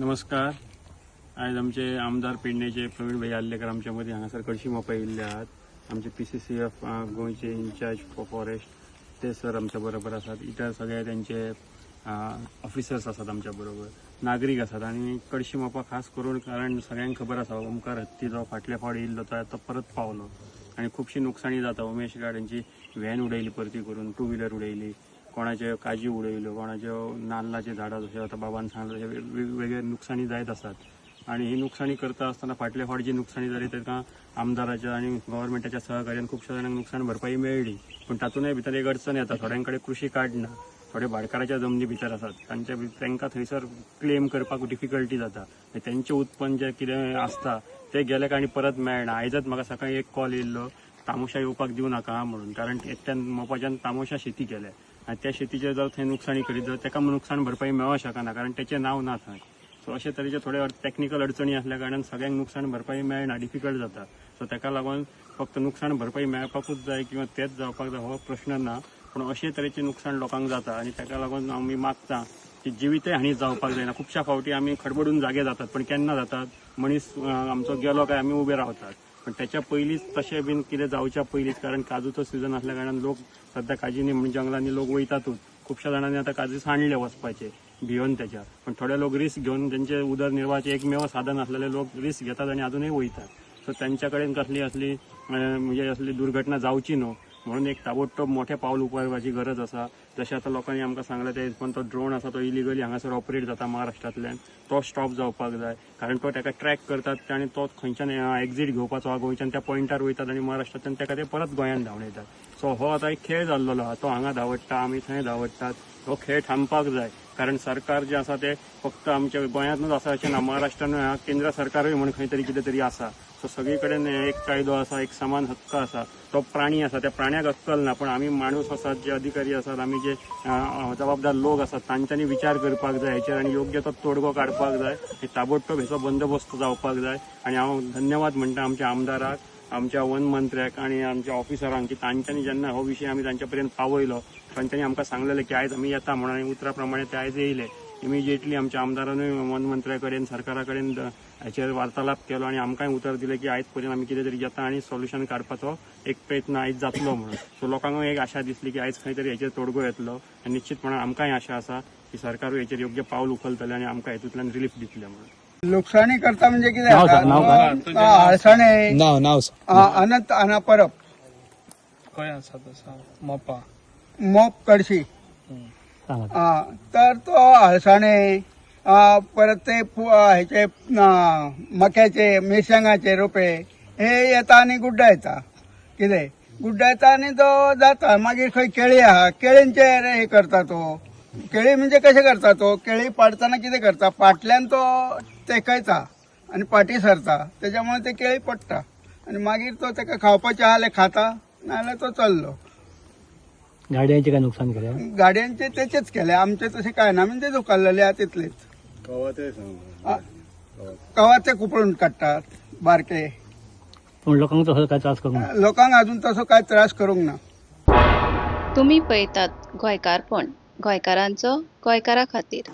नमस्कार. आज आमचे आमदार पेडणेचे प्रवीण भाई आल्लेकर आमच्या मध्ये हांगासर कळशी मोपा येयल्ले आहात. आमचे PCCF गोंयचे इन्चार्ज फॉरेस्ट ते सर आमच्या बरोबर असतात. इतर सगळे त्यांचे ऑफिसर्स असतात आमच्या बरोबर, नागरिक असतात. आणि कळशी मोपा खास करून कारण सगळ्यांक खबर आसा ओमकार हत्ती जो फाटल्या फावट येयल्लो तो आता परत पावलो आणि खूपशी नुकसानी जाता. उमेश गाड्यांची व्हॅन उडयली परती करून, 2 व्हीलर उडयली, कोणाचे काजी उडयल्यो, कोणाचे नाल्लाचे झाडां जशें आता बाबान सांगलें तशें वेगवेगळे नुकसानी जायत असतात. आणि ही नुकसानी करता असताना फाटल्या फावट जी नुकसानी जाली ताका आमदाराच्या आणि गव्हर्नमेंटाच्या सहकार्यान खुबश्या जाणांक नुकसाण भरपाई मेळ्ळी. पण तातूंतय भितर एक अडचण येता, थोड्यां कडेन कृषी कार्ड ना, थोडे भाडकाराच्या जमनी भितर आसात, तांकां थंयसर क्लेम करपाक डिफिकल्टी जाता. तेंचें उत्पन्न जें कितें आसता ते गेले आनी परत मेळना. आयजच म्हाका सकाळी एक कॉल येयल्लो तामोशा येवपाक दिवं नाका म्हणून, कारण एकट्यान मोपाच्यान तामोशा शेती केल्या आणि त्या शेतीचे जर थंय नुकसाणी करीत जाल्यार ताका नुकसाण भरपाई मेळोंक शकना, कारण तेचें नांव ना थंय. सो अशे तरेचे थोडे टॅक्निकल अडचणी असल्या कारणान सगळ्यांक नुकसाण भरपाई मेळना, डिफिकल्ट जाता. सो ताका लागून फक्त नुकसाण भरपाई मेळपाकूच जाय किंवा तेच जावपाक जाय हो प्रश्न ना, पण अशे तरेचे नुकसाण लोकांक जाता. आणि ताका लागून आमी मागता की जिवितय हानी जावपाक जायना. खुबश्या फावटी आमी खडबडून जागे जातात, पण केन्ना जातात मनीस आमचो गेलो काय आमी उबे रावतात. पण त्याच्या पयलींच तशें बीन कितें जावच्या पयलींच, कारण काजूचो सीझन असल्या कारणान लोक सध्या काजींनी म्हणजे जंगलांनी लोक वयतातूच. खुबश्या जाणांनी आता काजू सांडले वचपाचे भिवन त्याच्या, पण थोडे लोक रिस्क घेऊन त्यांचे उदरनिर्वाहाचे एकमेव साधन असलेले लोक रिस्क घेतात आणि अजूनही वयतात. सो त्यांच्या कडेन कसली असली म्हणजे असली दुर्घटना जावची न्हू म्हणून एक ताबडतोब मोठे पावल उखलपाची गरज आसा. जशें आता लोकांनी आमकां सांगलें ते पण तो ड्रोन आसा तो इलिगली हांगासर ऑपरेट जाता महाराष्ट्रांतल्यान, तो स्टॉप जावपाक जाय. कारण तो ताका ट्रॅक करतात आणि तो खंयच्यान एक्झीट घेवपाचो गोंयच्यान त्या पॉयंटार वयतात आणि महाराष्ट्रांतल्यान ताका ते परत गोंयांत धांवन येतात. सो हो आता एक खेळ जाल्लो आहा, तो हांगा धांवडटा आमी थंय धांवडटात. हो खेळ थांबपाक जाय, कारण सरकार जे आसा ते फक्त आमच्या गोंयांतूच आसा अशें ना, महाराष्ट्रान केंद्र सरकारूय म्हण खंय तरी कितें तरी आसा. सो सगळी कडेन एक कायदो आसा, एक समान हक्क आसा. तो प्राणी आसा त्या प्राण्याक अक्कल ना, पण आमी माणूस आसात, जे अधिकारी आसात, आमी जे जबाबदार लोक आसात तांच्यांनी विचार करपाक जाय हेचेर आणि योग्य तो तोडगो काडपाक जाय. हे ताबडतोब हेचो बंदोबस्त जावपाक जाय. आणि हांव धन्यवाद म्हणटा आमच्या आमदाराक, आमच्या वन मंत्र्याक आणि आमच्या ऑफिसरांक की तांच्यांनी जेन्ना हो विशय आमी तांच्या पर्यंत पावयलो तांच्यांनी आमकां सांगलेलें की आयज आमी येता म्हणून, आणि उतरा प्रमाणे ते आयज येयले. इमिजिएटली आमच्या आमदारानूय वन मंत्र्या कडेन सरकारा कडेन हेचेर वार्तालाप केलो आणि आमकांय उतर दिलें की आयज पर्यंत आमी कितें तरी येता आणि सोल्युशन काडपाचो एक प्रयत्न आयज जातलो म्हणून. सो लोकांकूय एक आशा दिसली की आयज खंय तरी हेचेर तोडगो येतलो आनी निश्चितपणान आमकांय आशा आसा की सरकारूय हेचेर योग्य पावल उखलतले आणि आमकां हेतूंतल्यान रिलीफ दितले म्हणून. नुकसानी करता म्हणजे कितें हळसाणे अनंत आना परब खंय आसा तसा मोपा मोप कळशी. तर तो हळसाणे परत ते हेचे मक्याचे मिरसांगाचे रोपे हे येता आणि गुड्डायता. कितें गुड्डायता आणि तो जाता. मागीर खंय केळी आहा, केळींचेर हे करता. तो केळी म्हणजे कशें करता, तो केळी पाडतना कितें करता, पाटल्यान तो तेकयता आणि पाटी सरता, त्याच्यामुळे ते केळी पडटा आणि मागीर तो ताका खावपाचें आहा जाल्यार खाता, नाजाल्यार तो चल्लो. गाड्यांचे काय नुकसान केले? गाड्यांचे तेचेच केले, आमचे तसे काय ना, म्हणजे दुखारलेले आहा तितलेच. कवाचे कुपळून काडटात बारके. पण लोकांक तसो काय त्रास करूंक ना. लोकांक अजून तसो काय त्रास करूंक ना. तुम्ही पळयतात गोंयकारपण, गोंयकारांचो गोंयकारा खातीर.